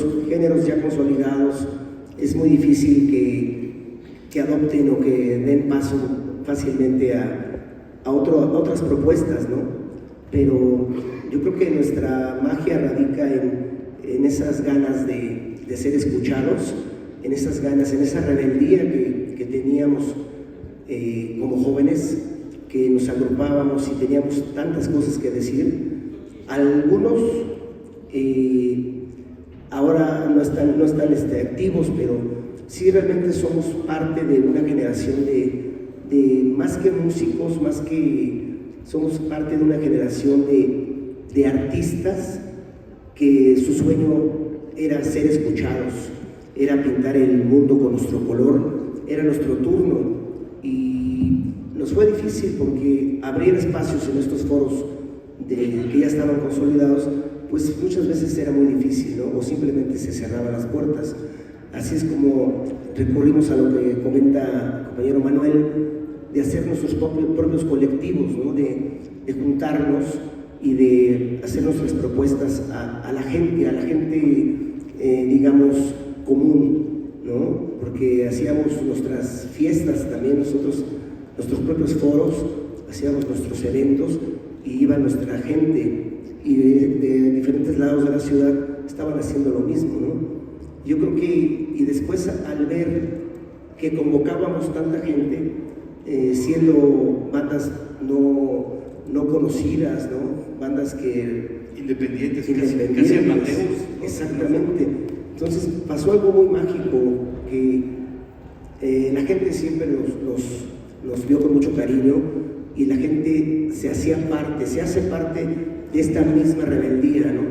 los géneros ya consolidados es muy difícil que adopten o que den paso fácilmente a otras propuestas, ¿no? Pero yo creo que nuestra magia radica en esas ganas de ser escuchados, en esas ganas, en esa rebeldía que teníamos como jóvenes, que nos agrupábamos y teníamos tantas cosas que decir. Algunos ahora no están activos, pero sí realmente somos parte de una generación de más que músicos, somos parte de una generación de artistas que su sueño era ser escuchados, era pintar el mundo con nuestro color, era nuestro turno, y nos fue difícil porque abrir espacios en estos foros que ya estaban consolidados, pues muchas veces era muy difícil, ¿no? O simplemente se cerraban las puertas. Así es como recurrimos a lo que comenta el compañero Manuel, de hacer nuestros propios colectivos, ¿no? De juntarnos y de hacer nuestras propuestas a la gente, digamos, común, ¿no? Porque hacíamos nuestras fiestas también nosotros, nuestros propios foros, hacíamos nuestros eventos y iba nuestra gente, y de diferentes lados de la ciudad estaban haciendo lo mismo, ¿no? Yo creo que, y después al ver que convocábamos tanta gente, siendo bandas no conocidas, ¿no? Bandas que... Independientes, casi amateurs. Exactamente. Entonces pasó algo muy mágico, que la gente siempre nos vio con mucho cariño, y la gente se hace parte de esta misma rebeldía, ¿no?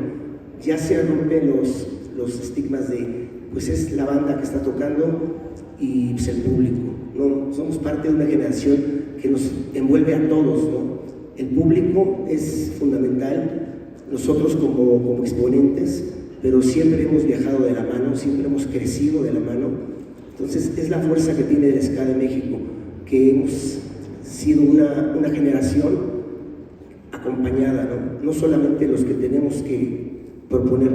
Ya se rompen los estigmas de, pues es la banda que está tocando y pues el público, ¿no? Somos parte de una generación que nos envuelve a todos, ¿no? El público es fundamental, nosotros como exponentes, pero siempre hemos viajado de la mano, siempre hemos crecido de la mano. Entonces es la fuerza que tiene el ska de México, que hemos sido una generación acompañada, ¿no? No solamente los que tenemos que proponer,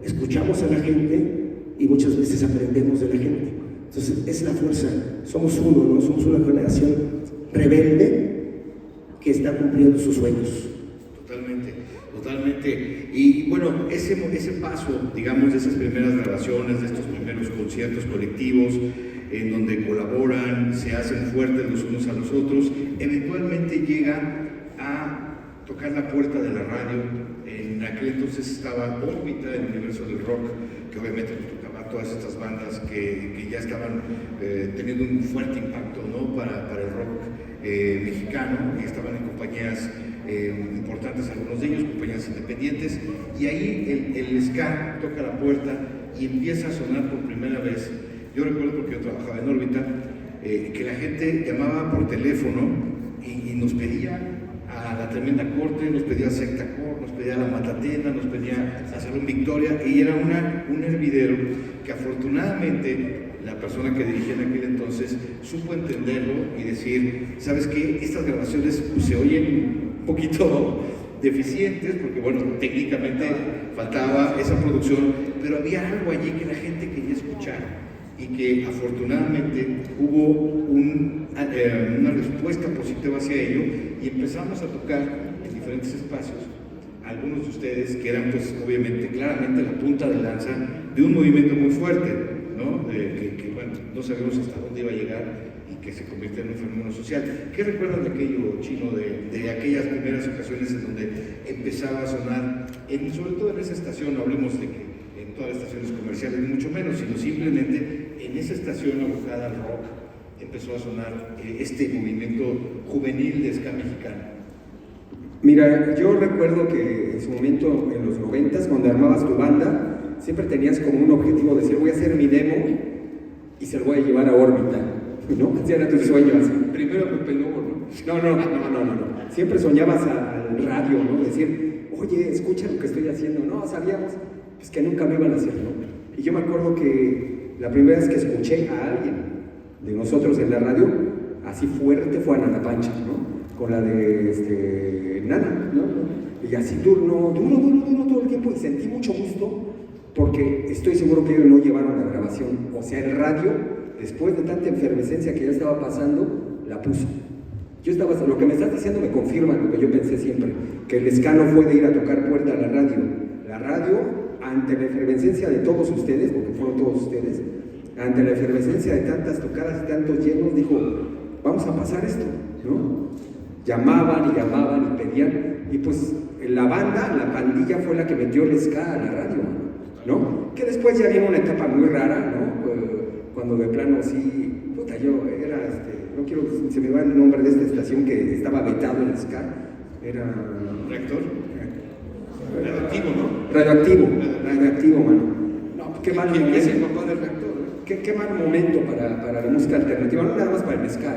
escuchamos a la gente y muchas veces aprendemos de la gente. Entonces es la fuerza, somos uno, ¿no? Somos una generación rebelde que está cumpliendo sus sueños. Totalmente. Y bueno, ese paso, digamos, de esas primeras grabaciones, de estos primeros conciertos colectivos, en donde colaboran, se hacen fuertes los unos a los otros, eventualmente llega a tocar la puerta de la radio. En aquel entonces estaba Órbita, el universo del rock, que obviamente tocaba todas estas bandas que ya estaban teniendo un fuerte impacto, ¿no? para el rock mexicano, y estaban en compañías importantes, algunos de ellos, compañías independientes, y ahí el ska toca la puerta y empieza a sonar por primera vez. Yo recuerdo, porque yo trabajaba en Órbita, que la gente llamaba por teléfono y nos pedía a la Tremenda Corte, nos pedía Secta Core, nos pedía la Matatena, nos pedía a Salón Victoria, y era un hervidero que afortunadamente la persona que dirigía en aquel entonces supo entenderlo y decir, ¿sabes qué? Estas grabaciones pues, se oyen un poquito deficientes, porque bueno, técnicamente faltaba esa producción, pero había algo allí que la gente quería escuchar, y que afortunadamente hubo una respuesta positiva hacia ello, y empezamos a tocar en diferentes espacios. Algunos de ustedes que eran pues obviamente claramente la punta de lanza de un movimiento muy fuerte, ¿no? Que bueno, no sabemos hasta dónde iba a llegar y que se convierte en un fenómeno social. ¿Qué recuerdan de aquello, Chino, de aquellas primeras ocasiones en donde empezaba a sonar, sobre todo en esa estación, no hablemos de que en todas las estaciones comerciales, ni mucho menos, sino simplemente en esa estación abocada al rock empezó a sonar este movimiento juvenil de ska mexicano? Mira, yo recuerdo que en su momento, en los 90s, cuando armabas tu banda, siempre tenías como un objetivo de decir, voy a hacer mi demo y se lo voy a llevar a órbita, ¿no? Ese era tu sueño, así. Primero me peló, ¿no? No. Siempre soñabas al radio, ¿no? Decir, oye, escucha lo que estoy haciendo. No, sabíamos pues, que nunca me iban a hacer, ¿no? Y yo me acuerdo que la primera vez que escuché a alguien de nosotros en la radio, así fuerte, fue a Nana Pancha, ¿no? Con la de Nana, ¿no? Y así duro todo el tiempo, y sentí mucho gusto porque estoy seguro que ellos no llevaron la grabación. O sea, el radio, después de tanta efervescencia que ya estaba pasando, la puso. Yo estaba, lo que me estás diciendo me confirma lo que yo pensé siempre, que el ska no fue de ir a tocar puerta a la radio. La radio, ante la efervescencia de todos ustedes, porque fueron todos ustedes, ante la efervescencia de tantas tocadas y tantos llenos, dijo, vamos a pasar esto, ¿no? Llamaban y pedían, y pues la banda, la pandilla fue la que metió el ska a la radio, ¿no? Que después ya vino una etapa muy rara, ¿no? Cuando de plano sí, puta, yo era, no quiero, se me va el nombre de esta estación que estaba vetado en el ska, era... ¿Reactor? Radioactivo, ¿no? Radioactivo, mano. No, qué mal momento. ¿Qué es el papá del reactor? Qué mal momento para la música alternativa, no nada más para el ska,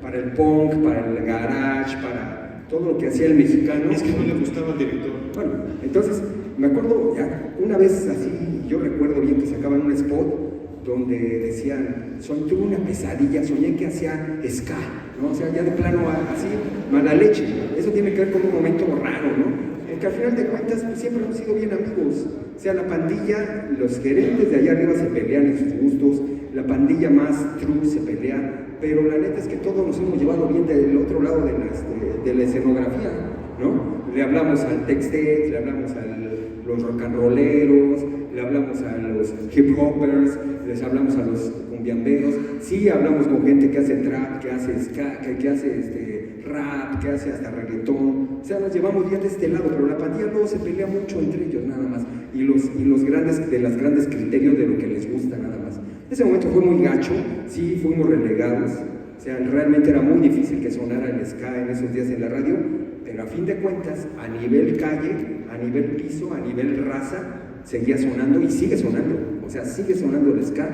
para el punk, para el garage, para todo lo que hacía el mexicano. Es que no le gustaba al director. Bueno, entonces, me acuerdo, ya, una vez así, yo recuerdo bien que sacaban un spot donde decían, tuve una pesadilla, soñé que hacía ska, ¿no? O sea, ya de plano así, mala leche. Eso tiene que ver con un momento raro, ¿no? Porque al final de cuentas pues, siempre hemos sido bien amigos. O sea, la pandilla, los gerentes de allá arriba se pelean en sus gustos, la pandilla más true se pelea, pero la neta es que todos nos hemos llevado bien del otro lado de la escenografía, ¿no? Le hablamos al Tex-Tex, le hablamos a los rock and rolleros, le hablamos a los hip hoppers, les hablamos a los cumbiamberos, sí hablamos con gente que hace trap, que hace ska, que hace rap, que hace hasta reggaetón, o sea, nos llevamos bien de este lado, pero la pandilla luego se pelea mucho entre ellos nada más, y los grandes, de los grandes criterios de lo que les gusta nada más. Ese momento fue muy gacho, sí, fuimos relegados, o sea, realmente era muy difícil que sonara el ska en esos días en la radio, pero a fin de cuentas, a nivel calle, a nivel piso, a nivel raza, seguía sonando y sigue sonando, o sea, sigue sonando el ska,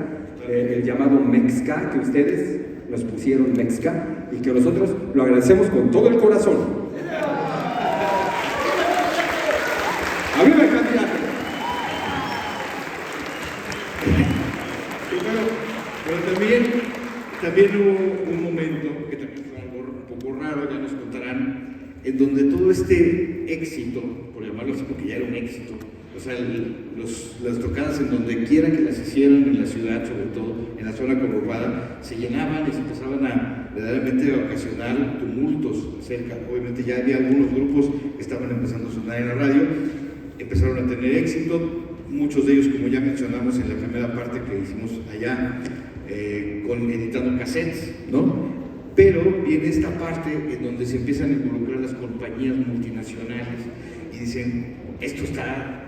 el llamado Mexca, que ustedes nos pusieron Mexca, y que nosotros lo agradecemos con todo el corazón. ¡Arriba el candidato! Pero también hubo un momento, que también fue algo un poco raro, ya nos contarán, en donde todo este éxito, por llamarlo así porque ya era un éxito, o sea, las tocadas en donde quiera que las hicieran en la ciudad, sobre todo en la zona conurbada, se llenaban y se empezaban a verdaderamente ocasionar tumultos cerca. Obviamente ya había algunos grupos que estaban empezando a sonar en la radio, empezaron a tener éxito, muchos de ellos, como ya mencionamos en la primera parte que hicimos allá, editando cassettes, ¿no? Pero viene esta parte en donde se empiezan a involucrar las compañías multinacionales y dicen, esto está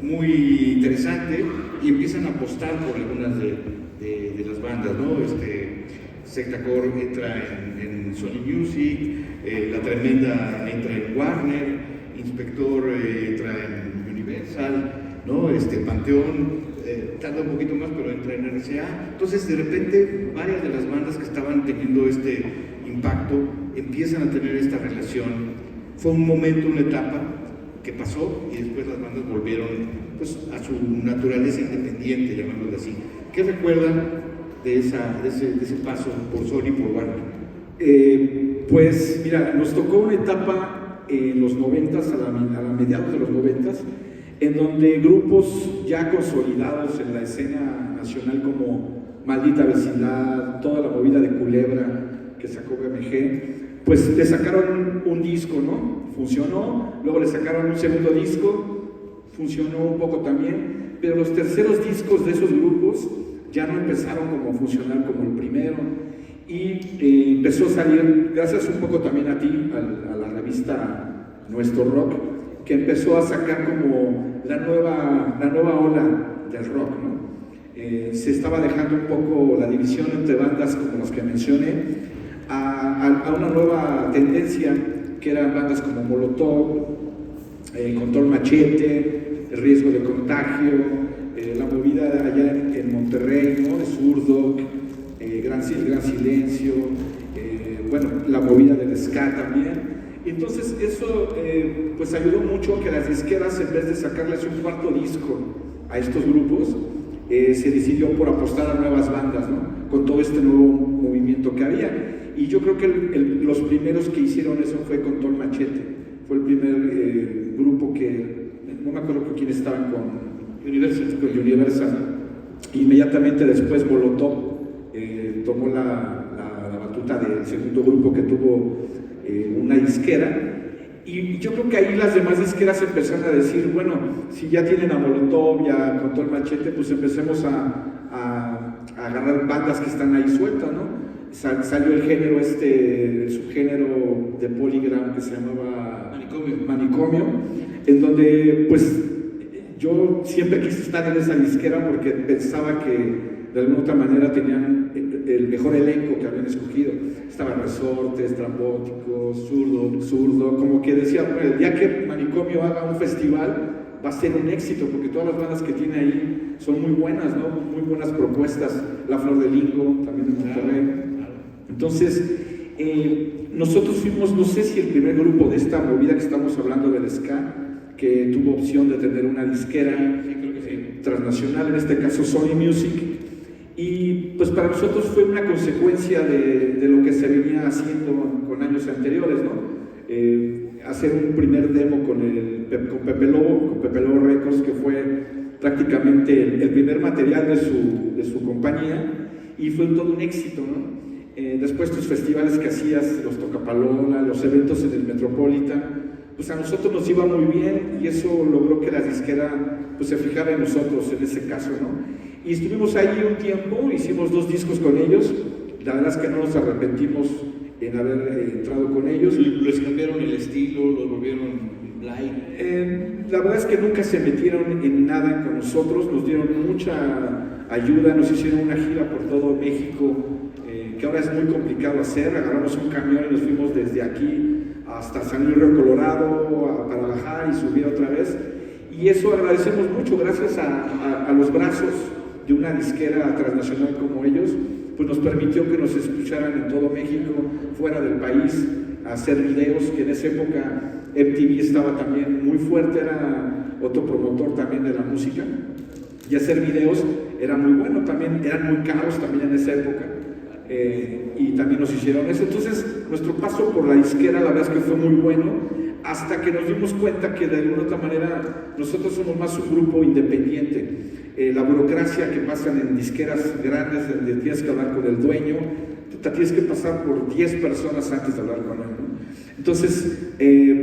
muy interesante, y empiezan a apostar por algunas de las bandas, ¿no? Sectacore entra en Sony Music, La Tremenda entra en Warner, Inspector entra en Universal, ¿no? Panteón tarda un poquito más, pero entra en RCA. Entonces, de repente, varias de las bandas que estaban teniendo este impacto empiezan a tener esta relación. Fue un momento, una etapa que pasó, y después las bandas volvieron pues, a su naturaleza independiente, llamémoslo así. ¿Qué recuerdan de ese paso por Sony y por Warner? Pues mira, nos tocó una etapa en los 90s, a la mediados de los 90s, en donde grupos ya consolidados en la escena nacional como Maldita Vecindad, toda la movida de Culebra que sacó BMG, pues le sacaron un disco, ¿no? Funcionó, luego le sacaron un segundo disco, funcionó un poco también, pero los terceros discos de esos grupos ya no empezaron como a funcionar como el primero, y empezó a salir, gracias un poco también a ti, a la revista Nuestro Rock, que empezó a sacar como la nueva ola del rock, ¿no? Se estaba dejando un poco la división entre bandas como las que mencioné a una nueva tendencia, que eran bandas como Molotov, Control Machete, El Riesgo de Contagio, la movida allá en Monterrey, ¿no? De Zurdok, Gran Silencio, bueno, la movida del ska también. Entonces eso pues ayudó mucho que las disqueras, en vez de sacarles un cuarto disco a estos grupos, se decidió por apostar a nuevas bandas, ¿no? Con todo este nuevo movimiento que había. Y yo creo que los primeros que hicieron eso fue Control Machete. Fue el primer grupo que, no me acuerdo con quién estaban, Universal. Inmediatamente después Molotov tomó la batuta del segundo grupo que tuvo una disquera. Y yo creo que ahí las demás disqueras empezaron a decir, bueno, si ya tienen a Molotov, ya con todo el machete, pues empecemos a agarrar bandas que están ahí sueltas, ¿no? Salió el género el subgénero de Polygram que se llamaba Manicomio, en donde pues yo siempre quise estar en esa disquera porque pensaba que de alguna otra manera tenían el mejor elenco que habían escogido. Estaban Resortes, Estrambóticos, Zurdo, como que decía, bueno, el día que Manicomio haga un festival va a ser un éxito, porque todas las bandas que tiene ahí son muy buenas, ¿no? Muy buenas propuestas. La Flor de Lingo, también de Monterrey. Entonces, nosotros fuimos, no sé si el primer grupo de esta movida que estamos hablando del ska, que tuvo opción de tener una disquera transnacional, en este caso Sony Music, y pues para nosotros fue una consecuencia de lo que se venía haciendo con años anteriores, ¿no? Hacer un primer demo con Pepe Lobo Records, que fue prácticamente el primer material de su compañía, y fue todo un éxito, ¿no? Después tus festivales que hacías, los Tocapalola, los eventos en el Metropolitan, pues a nosotros nos iba muy bien, y eso logró que la disquera pues se fijara en nosotros en ese caso, ¿no? Y estuvimos ahí un tiempo, hicimos 2 discos con ellos. La verdad es que no nos arrepentimos en haber entrado con ellos. ¿Les cambiaron el estilo? ¿Los volvieron light? La verdad es que nunca se metieron en nada con nosotros, nos dieron mucha ayuda, nos hicieron una gira por todo México, que ahora es muy complicado hacer. Agarramos un camión y nos fuimos desde aquí hasta San Luis Río Colorado para bajar y subir otra vez, y eso agradecemos mucho. Gracias a los brazos de una disquera transnacional como ellos, pues nos permitió que nos escucharan en todo México, fuera del país, hacer videos, que en esa época MTV estaba también muy fuerte, era otro promotor también de la música, y hacer videos era muy bueno también, eran muy caros también en esa época, y también nos hicieron eso. Entonces nuestro paso por la disquera, la verdad es que fue muy bueno, hasta que nos dimos cuenta que de alguna otra manera nosotros somos más un grupo independiente. La burocracia que pasan en disqueras grandes, donde tienes que hablar con el dueño, tú te tienes que pasar por 10 personas antes de hablar con él, ¿no? Entonces,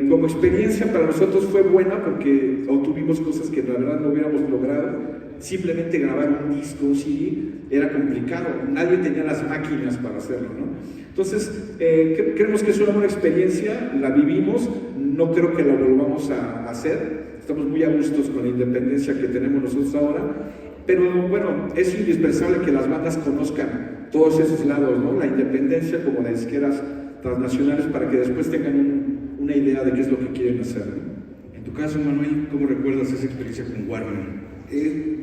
como experiencia para nosotros fue buena, porque obtuvimos cosas que la verdad no hubiéramos logrado. Simplemente grabar un disco, un CD, era complicado, nadie tenía las máquinas para hacerlo, ¿no? Entonces, creemos que es una buena experiencia, la vivimos, no creo que la volvamos a hacer. Estamos muy a gustos con la independencia que tenemos nosotros ahora, pero bueno, es indispensable que las bandas conozcan todos esos lados, ¿no? La independencia como las disqueras transnacionales, para que después tengan una idea de qué es lo que quieren hacer, ¿no? En tu caso, Manuel, ¿cómo recuerdas esa experiencia con Warner?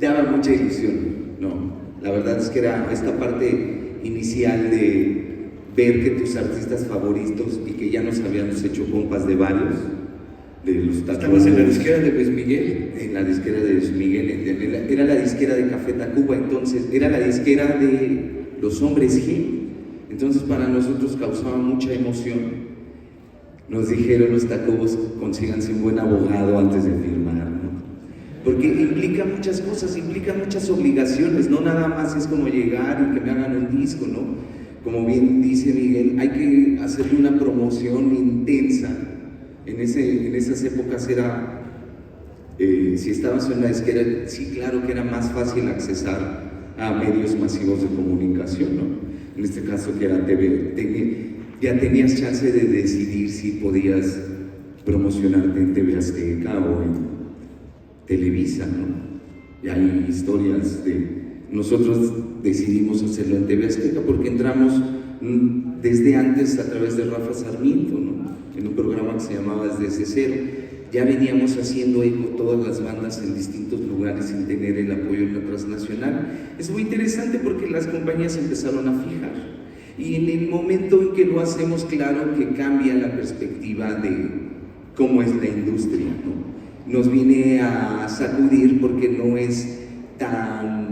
Daba mucha ilusión, ¿no? La verdad es que era esta parte inicial de ver que tus artistas favoritos, y que ya nos habíamos hecho compas de varios, de los Tacubas. ¿Estabas en la disquera de Luis Miguel? En la disquera de Luis Miguel, era la disquera de Café Tacuba, entonces era la disquera de los Hombres G. Entonces para nosotros causaba mucha emoción. Nos dijeron los Tacubos, consíganse un buen abogado antes de firmar, ¿no? Porque implica muchas cosas, implica muchas obligaciones, no nada más es como llegar y que me hagan un disco, ¿no? Como bien dice Miguel, hay que hacerle una promoción intensa. En esas épocas era, si estabas en una disquera, sí, claro que era más fácil accesar a medios masivos de comunicación, ¿no? En este caso que era TV, ya tenías chance de decidir si podías promocionarte en TV Azteca o en Televisa, ¿no? Y hay historias nosotros decidimos hacerlo en TV Azteca porque entramos desde antes a través de Rafa Sarmiento, ¿no? En un programa que se llamaba Desde Cero. Ya veníamos haciendo eco todas las bandas en distintos lugares sin tener el apoyo de la transnacional. Es muy interesante porque las compañías empezaron a fijar, y en el momento en que lo hacemos, claro que cambia la perspectiva de cómo es la industria, ¿no? Nos viene a sacudir porque no es tan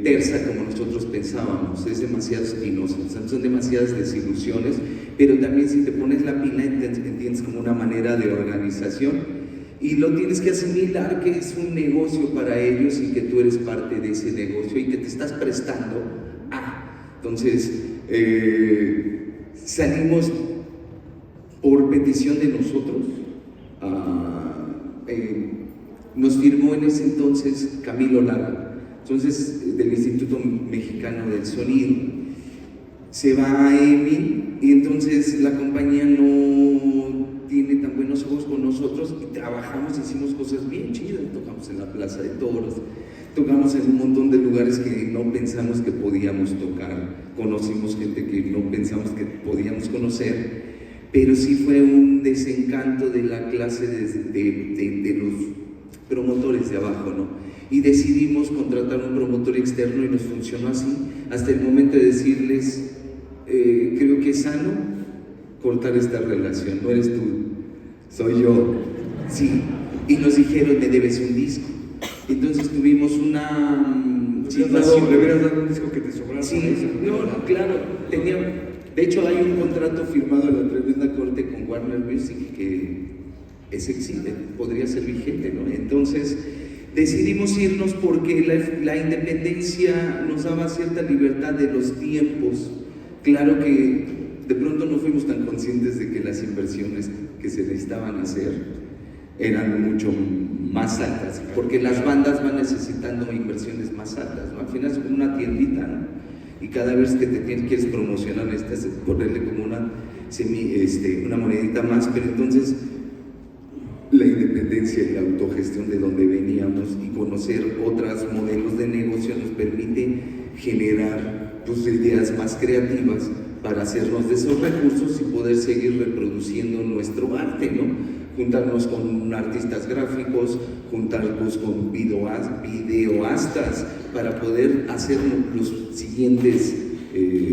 tersa como nosotros pensábamos, es demasiado espinosa, son demasiadas desilusiones, pero también si te pones la pila entiendes como una manera de organización, Y lo tienes que asimilar que es un negocio para ellos y que tú eres parte de ese negocio y que te estás prestando a. Entonces, salimos por petición de nosotros. Nos firmó en ese entonces Camilo Lara, entonces del Instituto Mexicano del Sonido. Se va a EMI y entonces la compañía no tiene tan buenos ojos con nosotros y trabajamos, hicimos cosas bien chidas, tocamos en la Plaza de Toros, tocamos en un montón de lugares que no pensamos que podíamos tocar, conocimos gente que no pensamos que podíamos conocer, pero sí fue un desencanto de la clase de los promotores de abajo, ¿no? Y decidimos contratar un promotor externo y nos funcionó así, hasta el momento de decirles, creo que es sano cortar esta relación, no eres tú, soy yo, sí, y nos dijeron, me debes un disco. Entonces tuvimos una situación. Le hubieras dado un disco que te sobrara. Sí, no, claro, de hecho hay un contrato firmado en la tremenda corte con Warner Music que podría ser vigente, ¿no? Entonces decidimos irnos porque la independencia nos daba cierta libertad de los tiempos. Claro que de pronto no fuimos tan conscientes de que las inversiones que se necesitaban hacer eran mucho más altas, porque las bandas van necesitando inversiones más altas, ¿no? Al final es como una tiendita, ¿no? Y cada vez que quieres promocionar necesitas ponerle como una monedita más, pero entonces la independencia y la autogestión de donde veníamos y conocer otros modelos de negocio nos permite generar pues, ideas más creativas para hacernos de esos recursos y poder seguir reproduciendo nuestro arte, ¿no? Juntarnos con artistas gráficos, juntarnos con videoastas para poder hacer los siguientes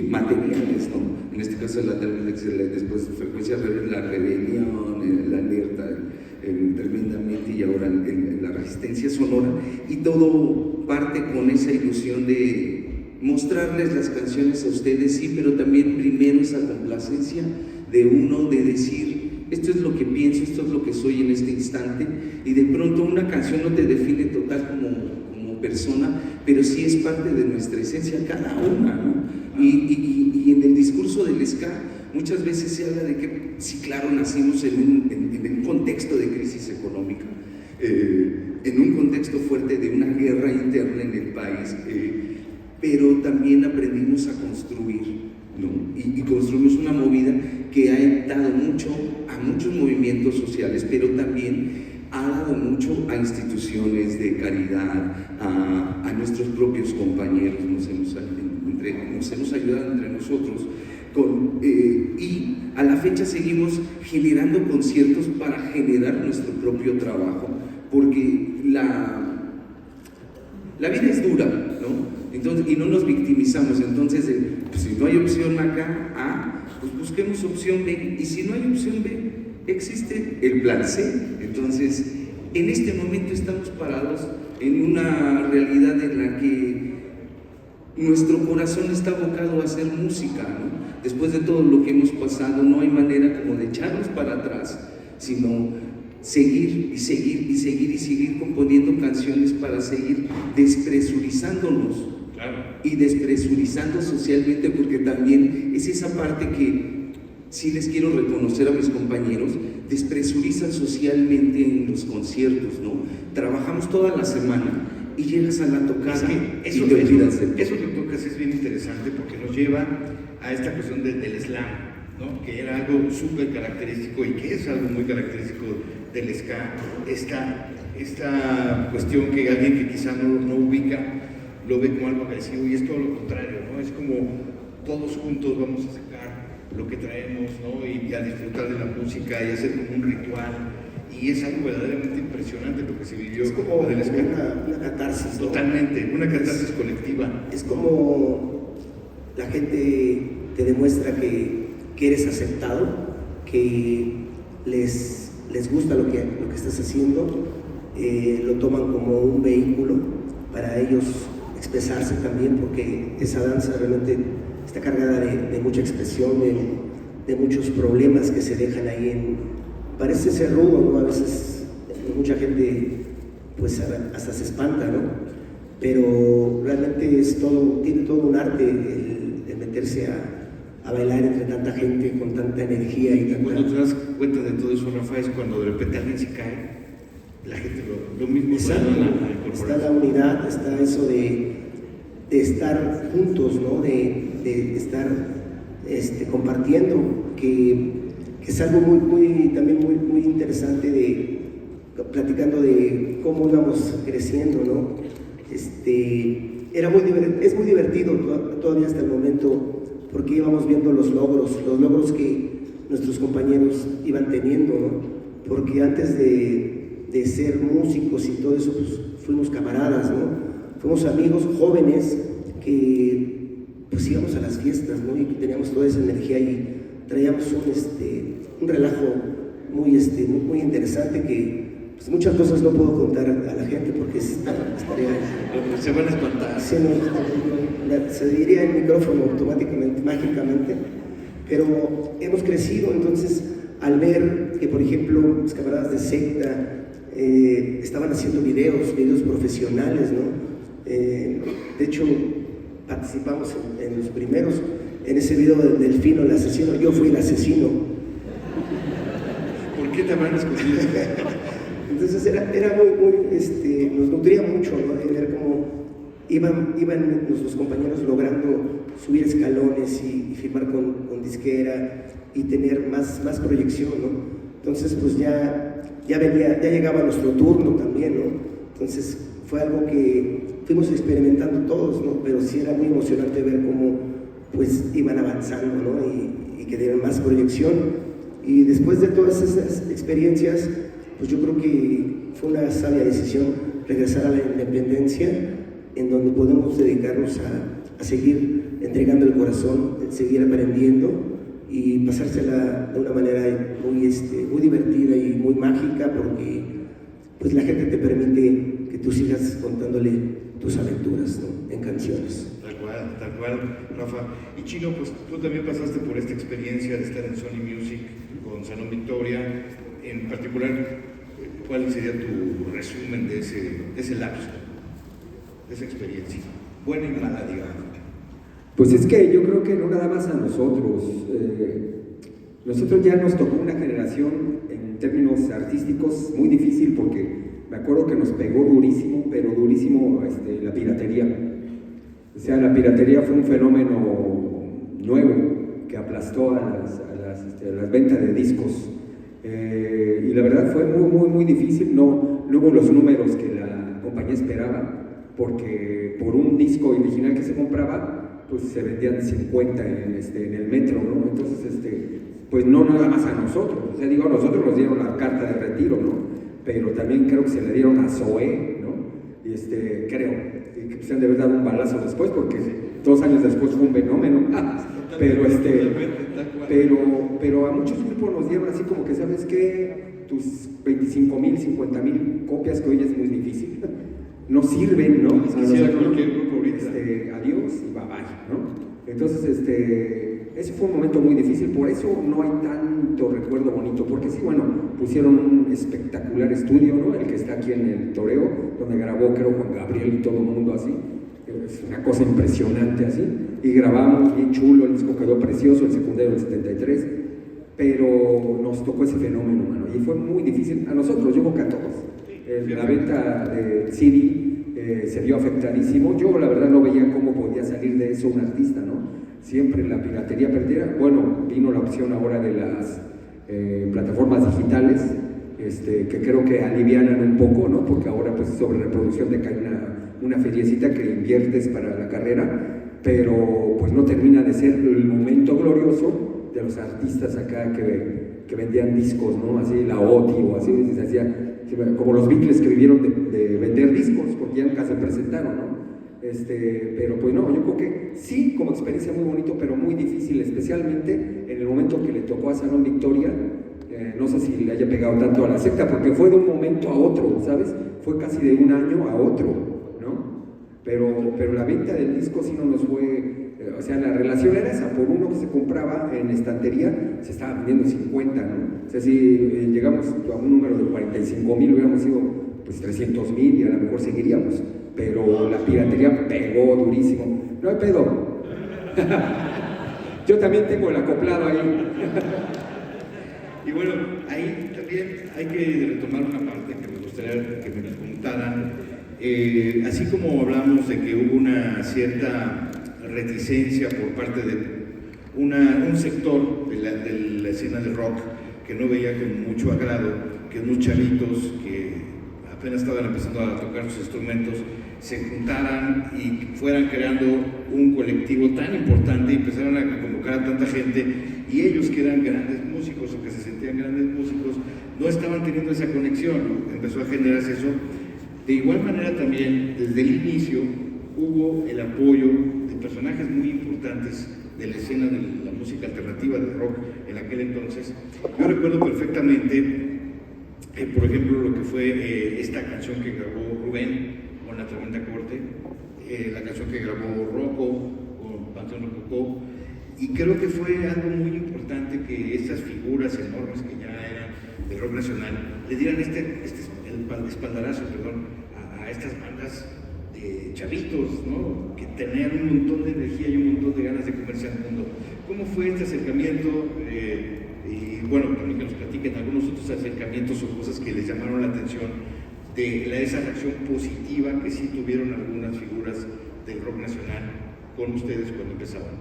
materiales, ¿no? En este caso la después Frecuencia Rebelde, la rebelión, la alerta, tremendamente y ahora la resistencia sonora, y todo parte con esa ilusión de mostrarles las canciones a ustedes, sí, pero también primero esa complacencia de uno de decir, esto es lo que pienso, esto es lo que soy en este instante, y de pronto una canción no te define total como persona, pero sí es parte de nuestra esencia cada una, ¿no? Y en el discurso del ska muchas veces se habla de que, sí, claro, nacimos en un contexto de crisis económica, en un contexto fuerte de una guerra interna en el país, pero también aprendimos a construir, ¿no? Y construimos una movida que ha dado mucho a muchos movimientos sociales, pero también ha dado mucho a instituciones de caridad, a nuestros propios compañeros, nos hemos ayudado entre nosotros, y a la fecha seguimos generando conciertos para generar nuestro propio trabajo, porque la vida es dura, ¿no? Entonces, y no nos victimizamos, entonces pues si no hay opción acá, pues busquemos opción B, y si no hay opción B, existe el plan C. Entonces, en este momento estamos parados en una realidad en la que nuestro corazón está abocado a hacer música, ¿no? Después de todo lo que hemos pasado, no hay manera como de echarnos para atrás, sino seguir y seguir y seguir y seguir componiendo canciones para seguir despresurizándonos. Claro. Y despresurizando socialmente, porque también es esa parte que sí les quiero reconocer a mis compañeros, despresurizan socialmente en los conciertos, ¿no? Trabajamos toda la semana y llegas a la tocada es y que te olvidas de todo. eso que tocas es bien interesante porque nos lleva a esta cuestión del slam, ¿no? Que era algo súper característico y que es algo muy característico del ska, esta cuestión que alguien que quizá no ubica lo ve como algo agresivo, y es todo lo contrario, ¿no? Es como todos juntos vamos a sacar lo que traemos, ¿no? Y a disfrutar de la música y hacer como un ritual, y es algo verdaderamente impresionante lo que se vivió. Es como del ska. una catarsis, ¿no? Totalmente, una catarsis colectiva. Es como la gente te demuestra que eres aceptado, que les gusta lo que estás haciendo, lo toman como un vehículo para ellos expresarse también, porque esa danza realmente está cargada de mucha expresión, de muchos problemas que se dejan ahí parece ser rudo, ¿no? A veces mucha gente pues hasta se espanta, ¿no? Pero realmente tiene todo un arte el meterse a bailar entre tanta gente, con tanta energía y tanta... Cuando te das cuenta de todo eso, Rafa, es cuando de repente alguien se cae, la gente lo mismo. Exacto, está la unidad, está eso de estar juntos, ¿no? De estar compartiendo, que es algo también muy interesante, platicando de cómo íbamos creciendo, ¿no? Es muy divertido todavía hasta el momento, porque íbamos viendo los logros que nuestros compañeros iban teniendo, ¿no? Porque antes de ser músicos y todo eso, pues fuimos camaradas, ¿no? Fuimos amigos jóvenes que pues íbamos a las fiestas, ¿no? Y teníamos toda esa energía y traíamos un relajo muy interesante que pues muchas cosas no puedo contar a la gente porque estaría... Se van a espantar. Sí, no, se diría el micrófono automáticamente, mágicamente, pero hemos crecido. Entonces, al ver que, por ejemplo, los camaradas de secta estaban haciendo videos profesionales, ¿no? De hecho, participamos en los primeros, en ese video del Delfino, el asesino. Yo fui el asesino. ¿Por qué te habrán escogido? Entonces era muy nos nutría mucho, ¿no? De ver cómo iban nuestros compañeros logrando subir escalones y firmar con disquera y tener más proyección, ¿no? Entonces pues ya llegaba nuestro turno también, ¿no? Entonces fue algo que fuimos experimentando todos, ¿no? Pero sí era muy emocionante ver cómo pues iban avanzando, ¿no? Y que dieron más proyección. Y después de todas esas experiencias, pues yo creo que fue una sabia decisión regresar a la independencia, en donde podemos dedicarnos a seguir entregando el corazón, seguir aprendiendo y pasársela de una manera muy divertida y muy mágica, porque pues la gente te permite que tú sigas contándole tus aventuras, ¿no? En canciones. Tal cual, Rafa. Y Chino, pues tú también pasaste por esta experiencia de estar en Sony Music con Salón Victoria. En particular, ¿cuál sería tu resumen de ese lapso, de esa experiencia? Buena y mala, digamos. Pues es que yo creo que no nada más a nosotros. Nosotros ya nos tocó una generación en términos artísticos muy difícil, porque me acuerdo que nos pegó durísimo, pero durísimo la piratería. O sea, la piratería fue un fenómeno nuevo que aplastó a las ventas de discos. Y la verdad fue muy difícil. No hubo los números que la compañía esperaba, porque por un disco original que se compraba, pues se vendían 50 en el metro, ¿no? Entonces, pues no nada más a nosotros. O sea, digo, a nosotros nos dieron la carta de retiro, ¿no? Pero también creo que se le dieron a Zoé, ¿no? Y creo que pues, se han de haber dado un balazo después, porque 2 años después fue un fenómeno. Pero a muchos grupos nos dieron así como que, ¿sabes qué? Tus 25,000, 50,000 copias, que hoy es muy difícil, no sirven, ¿no? Es que sí, cualquier grupo ahorita. Adiós y bye bye, ¿no? Entonces, ese fue un momento muy difícil, por eso no hay tanto recuerdo bonito, porque sí, bueno, pusieron un espectacular estudio, ¿no? El que está aquí en el Toreo, donde grabó, creo, Juan Gabriel y todo el mundo así. Es una cosa impresionante así, y grabamos bien chulo, el disco quedó precioso, el secundario del 73, pero nos tocó ese fenómeno, mano, y fue muy difícil a nosotros, yo creo que a todos. La venta de CD se vio afectadísimo. Yo la verdad no veía cómo podía salir de eso un artista, ¿no? Siempre la piratería perdiera. Bueno, vino la opción ahora de las plataformas digitales, que creo que alivianan un poco, ¿no? Porque ahora pues sobre reproducción te cae una feriecita que inviertes para la carrera, pero pues no termina de ser el momento glorioso de los artistas acá que vendían discos, ¿no? Así la OTI o así, se hacía como los Beatles, que vivieron de vender discos, porque ya nunca se presentaron, ¿no? Pero pues no, yo creo que sí, como experiencia muy bonito, pero muy difícil, especialmente en el momento que le tocó a Salón Victoria. No sé si le haya pegado tanto a la secta, porque fue de un momento a otro, ¿sabes? Fue casi de un año a otro, ¿no? Pero la venta del disco sí no nos fue, o sea, la relación era esa, por uno que se compraba en estantería, se estaba vendiendo 50, ¿no? O sea, si llegamos a un número de 45,000, hubiéramos sido pues 300,000 y a lo mejor seguiríamos, pero la piratería pegó durísimo. No hay pedo. Yo también tengo el acoplado ahí. Y bueno, ahí también hay que retomar una parte que me gustaría que me preguntaran. Así como hablamos de que hubo una cierta reticencia por parte de un sector de la escena del rock que no veía con mucho agrado que unos chavitos que apenas estaban empezando a tocar sus instrumentos se juntaran y fueran creando un colectivo tan importante y empezaran a convocar a tanta gente, y ellos que eran grandes músicos o que se sentían grandes músicos no estaban teniendo esa conexión, ¿no? Empezó a generarse eso. De igual manera también, desde el inicio, hubo el apoyo de personajes muy importantes de la escena de la música alternativa del rock en aquel entonces. Yo recuerdo perfectamente, por ejemplo, lo que fue esta canción que grabó Rubén con La Tremenda Corte, la canción que grabó Rocco con Panteón Rococó, y creo que fue algo muy importante que estas figuras enormes que ya eran del rock nacional le dieran el espaldarazo, a estas bandas de chavitos, ¿no? Que tenían un montón de energía y un montón de ganas de comerse al mundo. ¿Cómo fue este acercamiento? Y bueno, también que nos platiquen algunos otros acercamientos o cosas que les llamaron la atención de esa reacción positiva que sí tuvieron algunas figuras del rock nacional con ustedes cuando empezaban.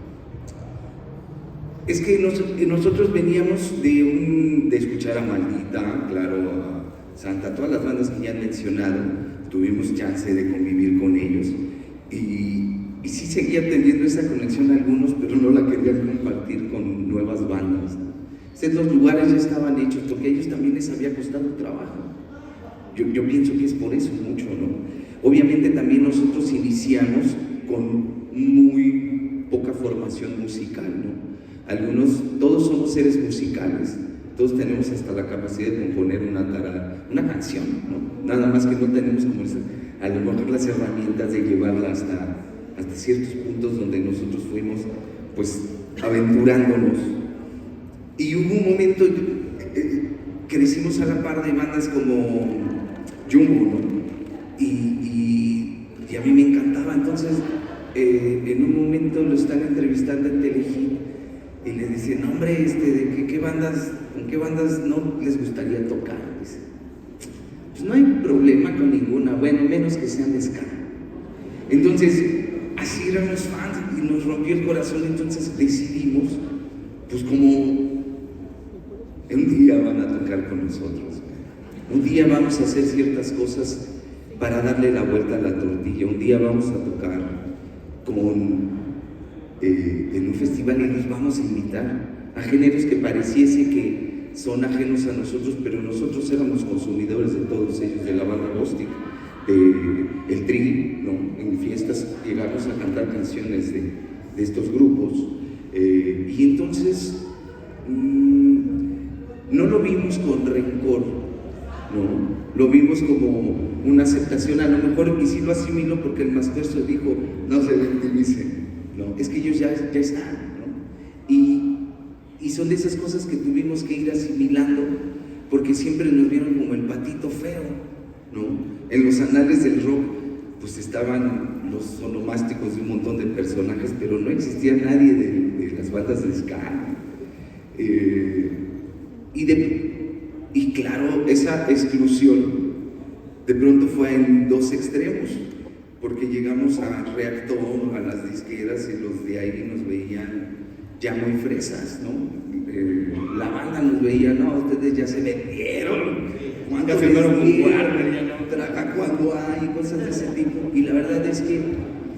Es que nosotros veníamos de escuchar a Maldita, claro, a Santa, todas las bandas que ya han mencionado, tuvimos chance de convivir con ellos y sí seguía teniendo esa conexión a algunos, pero no la querían compartir con nuevas bandas. Estos lugares ya estaban hechos porque a ellos también les había costado trabajo. Yo pienso que es por eso mucho, ¿no? Obviamente también nosotros iniciamos con muy poca formación musical, ¿no? Todos somos seres musicales, todos tenemos hasta la capacidad de componer una canción, ¿no? Nada más que no tenemos como a lo mejor las herramientas de llevarla hasta ciertos puntos donde nosotros fuimos pues aventurándonos. Y hubo un momento, crecimos a la par de bandas como Jumbo, ¿no? Y a mí me encantaba. Entonces en un momento lo están entrevistando en Telehit y le dicen, no, hombre, ¿con qué bandas no les gustaría tocar? Dice, pues no hay problema con ninguna, bueno, menos que sean de ska. Entonces, así éramos fans y nos rompió el corazón. Entonces decidimos, pues como un día van a tocar con nosotros, un día vamos a hacer ciertas cosas para darle la vuelta a la tortilla, un día vamos a tocar en un festival y nos vamos a invitar a géneros que pareciese que son ajenos a nosotros, pero nosotros éramos consumidores de todos ellos, de la banda Bostic, de El Tri, ¿no? En fiestas llegamos a cantar canciones de estos grupos, y entonces no lo vimos con rencor, ¿no? Lo vimos como una aceptación, a lo mejor, y sí lo asimiló porque el Masperso dijo, no se victimice, ¿no? Es que ellos ya están, ¿no? Y son de esas cosas que tuvimos que ir asimilando, porque siempre nos vieron como el patito feo, ¿no? En los anales del rock, pues estaban los onomásticos de un montón de personajes, pero no existía nadie de las bandas de ska. Y claro, esa exclusión de pronto fue en dos extremos, porque llegamos a Reactor, a las disqueras, y los de ahí nos veían ya muy fresas, ¿no? La banda nos veía, no, ustedes ya se vendieron, ¿cuándo firmaron con Warner? Ya no traga cuando hay, cosas de ese tipo. Y la verdad es que,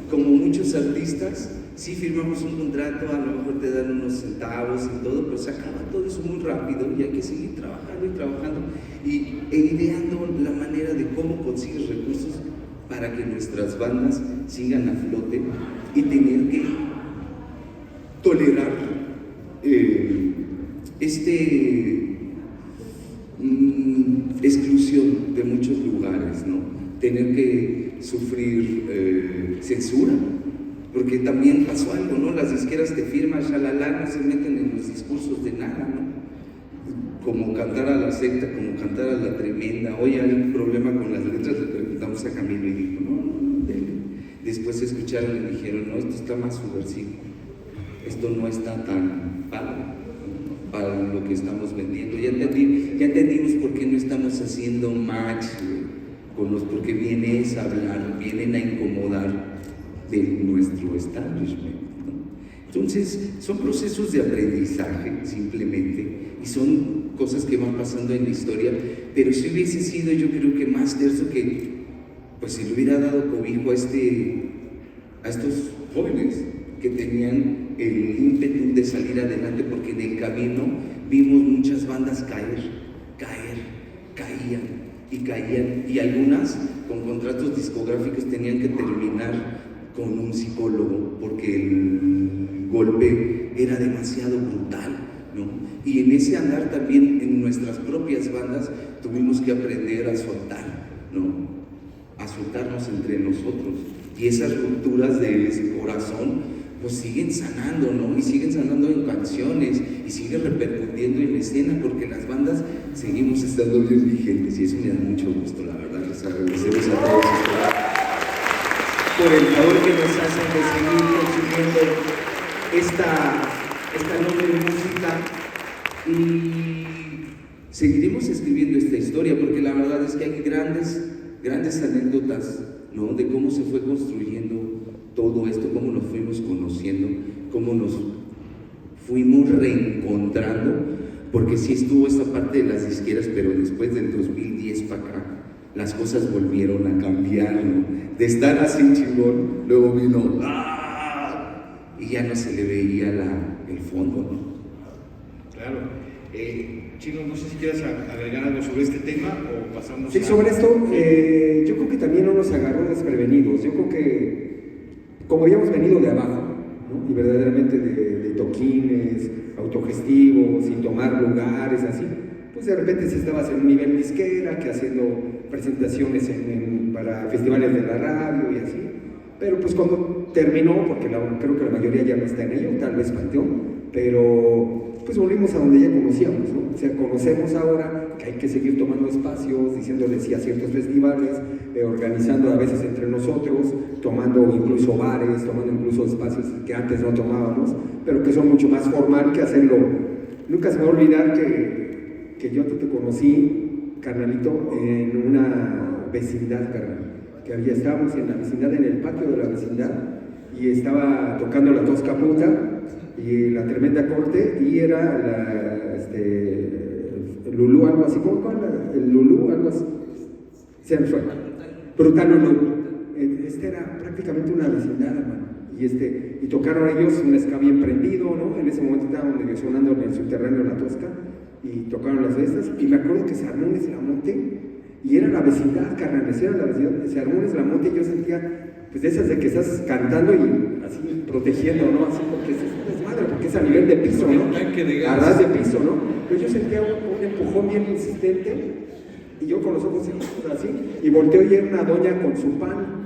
como muchos artistas, sí firmamos un contrato, a lo mejor te dan unos centavos y todo, pero se acaba todo eso muy rápido y hay que seguir trabajando e ideando la manera de cómo consigues recursos para que nuestras bandas sigan a flote y tener que tolerar exclusión de muchos lugares, ¿no? Tener que sufrir censura Porque también pasó algo, ¿no? Las disqueras te firman, shalala, no se meten en los discursos de nada, ¿no? Como cantar a la secta, como cantar a la tremenda. Oye, hay un problema con las letras, le preguntamos a Camilo y dijo, no, dele. Después escucharon y dijeron, no, esto está más subversivo, esto no está tan padre para lo que estamos vendiendo. Ya entendimos por qué no estamos haciendo match con los, porque vienes a hablar, vienen a incomodar de nuestro establishment, ¿no? Entonces, son procesos de aprendizaje, simplemente, y son cosas que van pasando en la historia, pero si hubiese sido, yo creo que más terso que, pues se le hubiera dado cobijo a estos jóvenes que tenían el ímpetu de salir adelante, porque en el camino vimos muchas bandas caían, y algunas con contratos discográficos tenían que terminar con un psicólogo porque el golpe era demasiado brutal, ¿no? Y en ese andar también en nuestras propias bandas tuvimos que aprender a soltar, ¿no? A soltarnos entre nosotros, y esas rupturas del corazón pues siguen sanando, ¿no? Y siguen sanando en canciones y siguen repercutiendo en la escena, porque las bandas seguimos estando bien vigentes, y eso me da mucho gusto, la verdad. Les agradecemos a todos ustedes por el favor que nos hacen de seguir consumiendo esta noble música, y seguiremos escribiendo esta historia, porque la verdad es que hay grandes anécdotas, ¿no? De cómo se fue construyendo todo esto, cómo nos fuimos conociendo, cómo nos fuimos reencontrando, porque sí estuvo esta parte de las disqueras, pero después del 2010 para acá las cosas volvieron a cambiar, ¿no? De estar así chingón, luego vino y ya no se le veía el fondo, ¿no? Claro. Chino, no sé si quieras agregar algo sobre este tema o pasamos Sí, sobre esto, yo creo que también no nos agarró desprevenidos. Yo creo que, como habíamos venido de abajo, ¿no? Y verdaderamente de toquines, autogestivos, sin tomar lugares, así, pues de repente si estabas en un nivel disquera, que haciendo presentaciones para festivales de la radio y así, pero pues cuando terminó, porque creo que la mayoría ya no está en ello, tal vez Panteón, pero pues volvimos a donde ya conocíamos, ¿no? O sea, conocemos ahora que hay que seguir tomando espacios, diciéndole sí a ciertos festivales, organizando a veces entre nosotros, tomando incluso bares, tomando incluso espacios que antes no tomábamos, pero que son mucho más formal que hacerlo. Nunca se me va a olvidar que yo te conocí, carnalito, en una vecindad, carnal, que estábamos en la vecindad, en el patio de la vecindad, y estaba tocando la Tosca Puta y la Tremenda Corte, y era el Lulú, algo así, ¿cómo el Lulú, algo así? Se me fue. Brutal Lulú. Era prácticamente una vecindad, hermano. Y tocaron ellos un ska bien prendido, ¿no? En ese momento estaban sonando en el subterráneo de la Tosca, y tocaron las estas, y me acuerdo que se armó un eslamote, y era la vecindad, carnales, era la vecindad, se armó un eslamote, y yo sentía, pues de esas de que estás cantando y así protegiendo, ¿no? Así, porque es desmadre, porque es a nivel de piso, ¿no? A ras de piso, ¿no? Pero yo sentía un empujón bien insistente, y yo con los ojos cerrados así, y volteo y era una doña con su pan.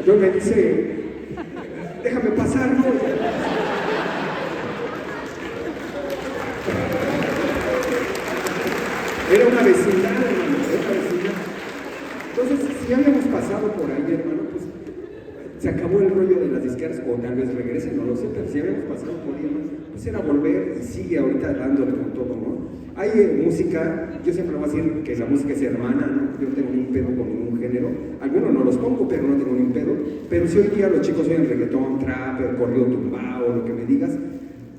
Yo me dice, déjame pasar, ¿no? Era una vecindad, hermano, era una vecindad. Entonces, si ya habíamos pasado por ahí, hermano, pues se acabó el rollo de las disqueras, o tal vez regresen, no lo sé, pero si habíamos pasado por ahí, hermano, pues era volver, y sigue ahorita dándole con todo, ¿no? Hay música, yo siempre voy a decir que la música es hermana, ¿no? Yo no tengo ni un pedo con ningún género, algunos no los pongo, pero no tengo ni un pedo, pero si hoy día los chicos oyen reggaetón, trap, corrido tumbado, lo que me digas,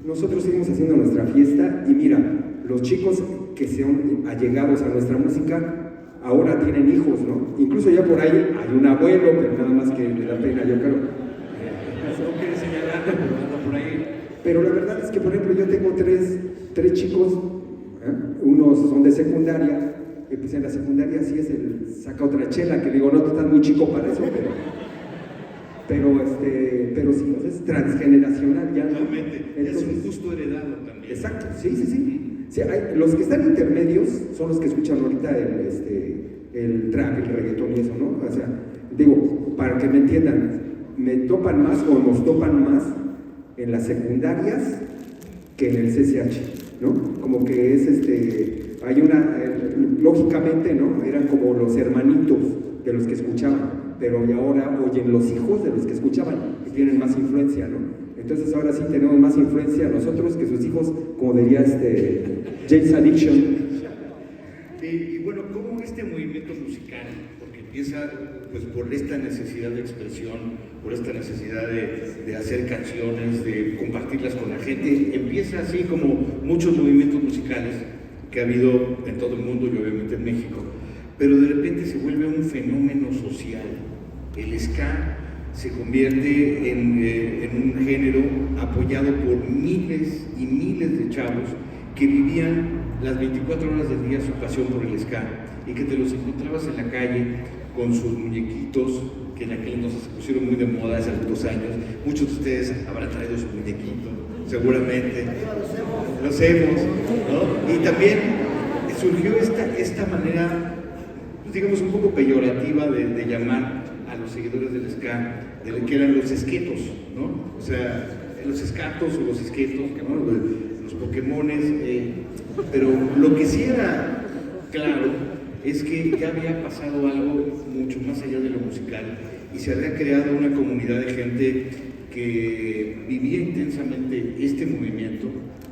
nosotros seguimos haciendo nuestra fiesta, y mira, los chicos que son allegados a nuestra música ahora tienen hijos, ¿no? Incluso ya por ahí hay un abuelo, pero nada más que me da pena, yo creo. No quiere señalar, pero anda por ahí. Pero la verdad es que, por ejemplo, yo tengo tres chicos, unos son de secundaria, y pues en la secundaria sí saca otra chela, que digo, no, tú estás muy chico para eso, pero sí, es transgeneracional ya, ¿no? Realmente, es un gusto heredado también. Exacto, sí. Sí, los que están intermedios son los que escuchan ahorita el trap, el reggaetón y eso, ¿no? O sea, digo, para que me entiendan, me topan más o nos topan más en las secundarias que en el CCH, ¿no? Como que es hay una, lógicamente, ¿no? Eran como los hermanitos de los que escuchaban, pero y ahora oyen los hijos de los que escuchaban y tienen más influencia, ¿no? Entonces ahora sí tenemos más influencia nosotros que sus hijos, como diría James Addiction. Y bueno, ¿cómo este movimiento musical? Porque empieza pues por esta necesidad de expresión, por esta necesidad de hacer canciones, de compartirlas con la gente, empieza así como muchos movimientos musicales que ha habido en todo el mundo y obviamente en México, pero de repente se vuelve un fenómeno social. El ska se convierte en un género apoyado por miles y miles de chavos que vivían las 24 horas del día su pasión por el ska y que te los encontrabas en la calle con sus muñequitos, que en aquel entonces se pusieron muy de moda hace algunos años. Muchos de ustedes habrán traído su muñequito, seguramente. Los hemos, ¿no? Y también surgió esta manera, digamos, un poco peyorativa de llamar a los seguidores del ska, que eran los esquetos, ¿no? O sea, los escatos o los esquetos, ¿no? Los Pokémones, pero lo que sí era claro es que ya había pasado algo mucho más allá de lo musical y se había creado una comunidad de gente que vivía intensamente este movimiento,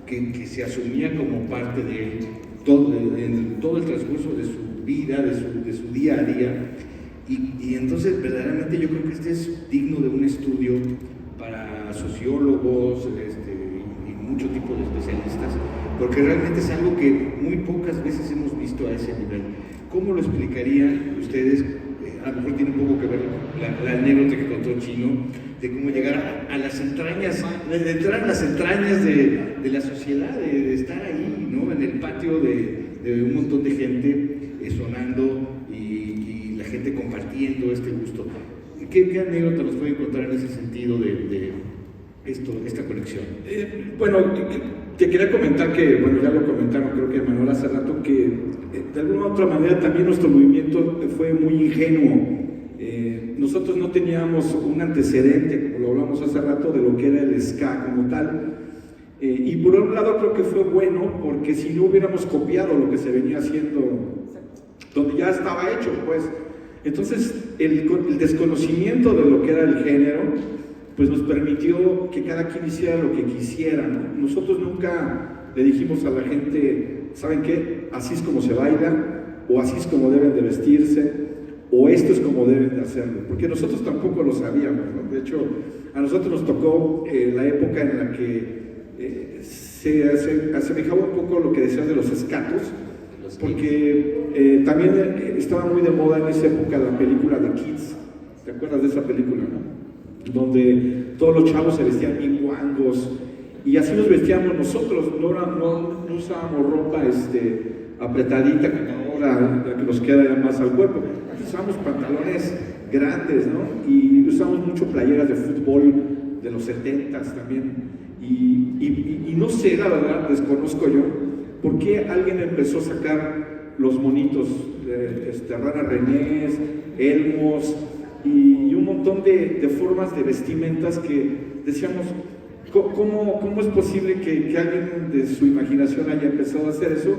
que se asumía como parte de él en todo el transcurso de su vida, de su día a día. Y entonces verdaderamente yo creo que este es digno de un estudio para sociólogos y mucho tipo de especialistas, porque realmente es algo que muy pocas veces hemos visto a ese nivel. ¿Cómo lo explicarían ustedes? A lo mejor tiene un poco que ver la anécdota que contó Chino, de cómo llegar a las entrañas, de entrar a las entrañas de la sociedad, de estar ahí, ¿no? En el patio de un montón de gente sonando y la gente compartiendo este gusto. ¿Qué anécdota nos puede contar en ese sentido de esta conexión? Bueno, te quería comentar que, bueno, ya lo comentaron, creo que Manuel hace rato, que de alguna u otra manera también nuestro movimiento fue muy ingenuo. Nosotros no teníamos un antecedente, como lo hablamos hace rato, de lo que era el ska como tal. Y por un lado creo que fue bueno, porque si no hubiéramos copiado lo que se venía haciendo, donde ya estaba hecho, pues. Entonces, el desconocimiento de lo que era el género, pues nos permitió que cada quien hiciera lo que quisiera, ¿no? Nosotros nunca le dijimos a la gente, ¿saben qué? Así es como se baila, o así es como deben de vestirse, o esto es como deben de hacerlo, porque nosotros tampoco lo sabíamos, ¿no? De hecho, a nosotros nos tocó la época en la que se asemejaba un poco lo que decías de los escatos, porque también estaba muy de moda en esa época la película de Kids. ¿Te acuerdas de esa película, no? Donde todos los chavos se vestían bien guangos y así nos vestíamos nosotros, no usábamos ropa apretadita como ahora, la que nos queda más al cuerpo. Usábamos pantalones grandes, ¿no? Y usábamos mucho playeras de fútbol de los 70s también. Y no sé, la verdad, desconozco yo, ¿por qué alguien empezó a sacar los monitos, Rana Renés, Elmos y un montón de formas de vestimentas que decíamos, ¿cómo es posible que alguien de su imaginación haya empezado a hacer eso?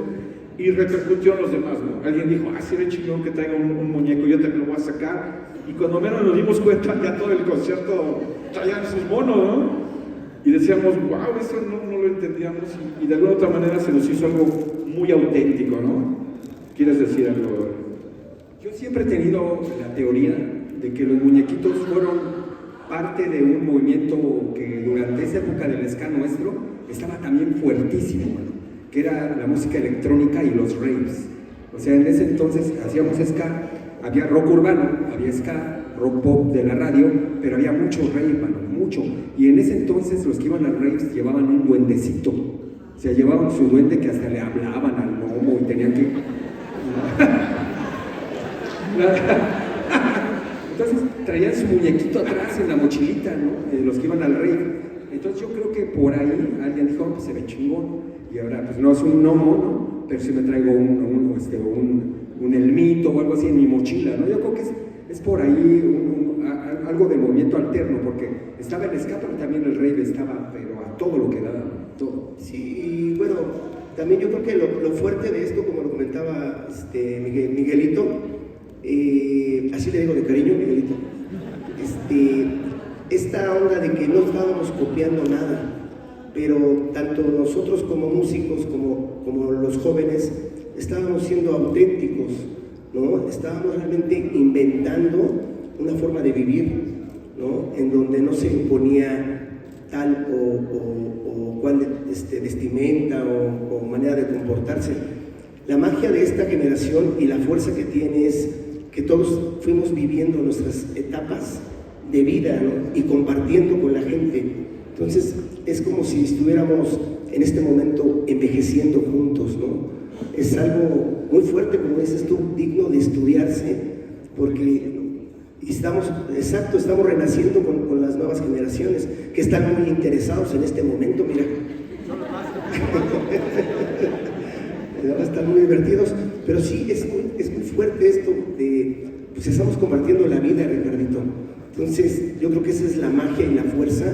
Y repercutió en los demás, ¿no? Alguien dijo, si era chingón que traiga un muñeco, yo también lo voy a sacar. Y cuando menos nos dimos cuenta, ya todo el concierto traían sus monos, ¿no? Y decíamos, wow, eso no lo entendíamos, y de alguna otra manera se nos hizo algo muy auténtico, ¿no? ¿Quieres decir algo? Yo siempre he tenido la teoría de que los muñequitos fueron parte de un movimiento que durante esa época del ska nuestro estaba también fuertísimo, ¿no? Que era la música electrónica y los raves. O sea, en ese entonces hacíamos ska, había rock urbano, había ska, rock pop de la radio, pero había mucho rave, mano, mucho. Y en ese entonces los que iban a raves llevaban un duendecito. O sea, llevaban su duende que hasta le hablaban al lomo y tenían que... Entonces traían su muñequito atrás en la mochilita, ¿no? Los que iban al rave. Entonces yo creo que por ahí alguien dijo, pues se ve chingón. Y ahora, pues no es un gnomo, ¿no? Pero sí me traigo un elmito o algo así en mi mochila, ¿no? Yo creo que es por ahí algo de movimiento alterno, porque estaba el ska, pero también el rave estaba, pero a todo lo que daba, todo. Sí, y bueno, también yo creo que lo fuerte de esto, como lo comentaba Miguelito, así le digo de cariño, Miguelito, esta onda de que no estábamos copiando nada, pero tanto nosotros como músicos, como los jóvenes, estábamos siendo auténticos, ¿no? Estábamos realmente inventando una forma de vivir, ¿no? En donde no se imponía tal o cual vestimenta o manera de comportarse. La magia de esta generación y la fuerza que tiene es que todos fuimos viviendo nuestras etapas de vida, ¿no? Y compartiendo con la gente. Entonces es como si estuviéramos en este momento envejeciendo juntos, ¿no? Es algo muy fuerte, como dices tú, digno de estudiarse, porque estamos renaciendo con las nuevas generaciones que están muy interesados en este momento, mira. Están muy divertidos, pero sí, es muy fuerte esto de, pues estamos compartiendo la vida, Ricardito. Entonces, yo creo que esa es la magia y la fuerza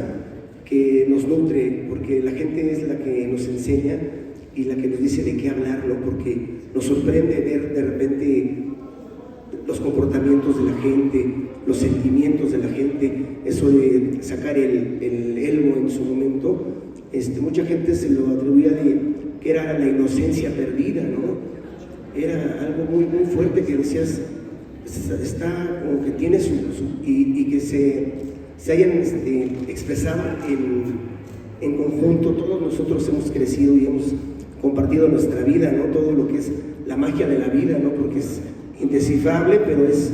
que nos nutre, porque la gente es la que nos enseña y la que nos dice de qué hablar, ¿no? Porque nos sorprende ver de repente los comportamientos de la gente, los sentimientos de la gente, eso de sacar el elmo en su momento. Mucha gente se lo atribuía de que era la inocencia perdida, ¿no? Era algo muy, muy fuerte que decías, está como que tiene y que se hayan expresado en conjunto. Todos nosotros hemos crecido y hemos compartido nuestra vida, ¿no? Todo lo que es la magia de la vida, ¿no? Porque es indescifrable, pero es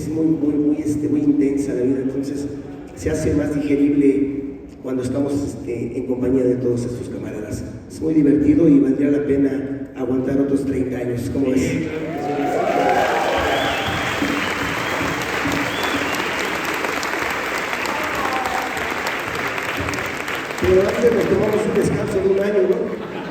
muy, muy, muy intensa la vida. Entonces se hace más digerible cuando estamos en compañía de todos estos camaradas. Es muy divertido y valdría la pena aguantar otros 30 años. ¿Cómo ves? Pero antes nos tomamos un descanso de un año, ¿no?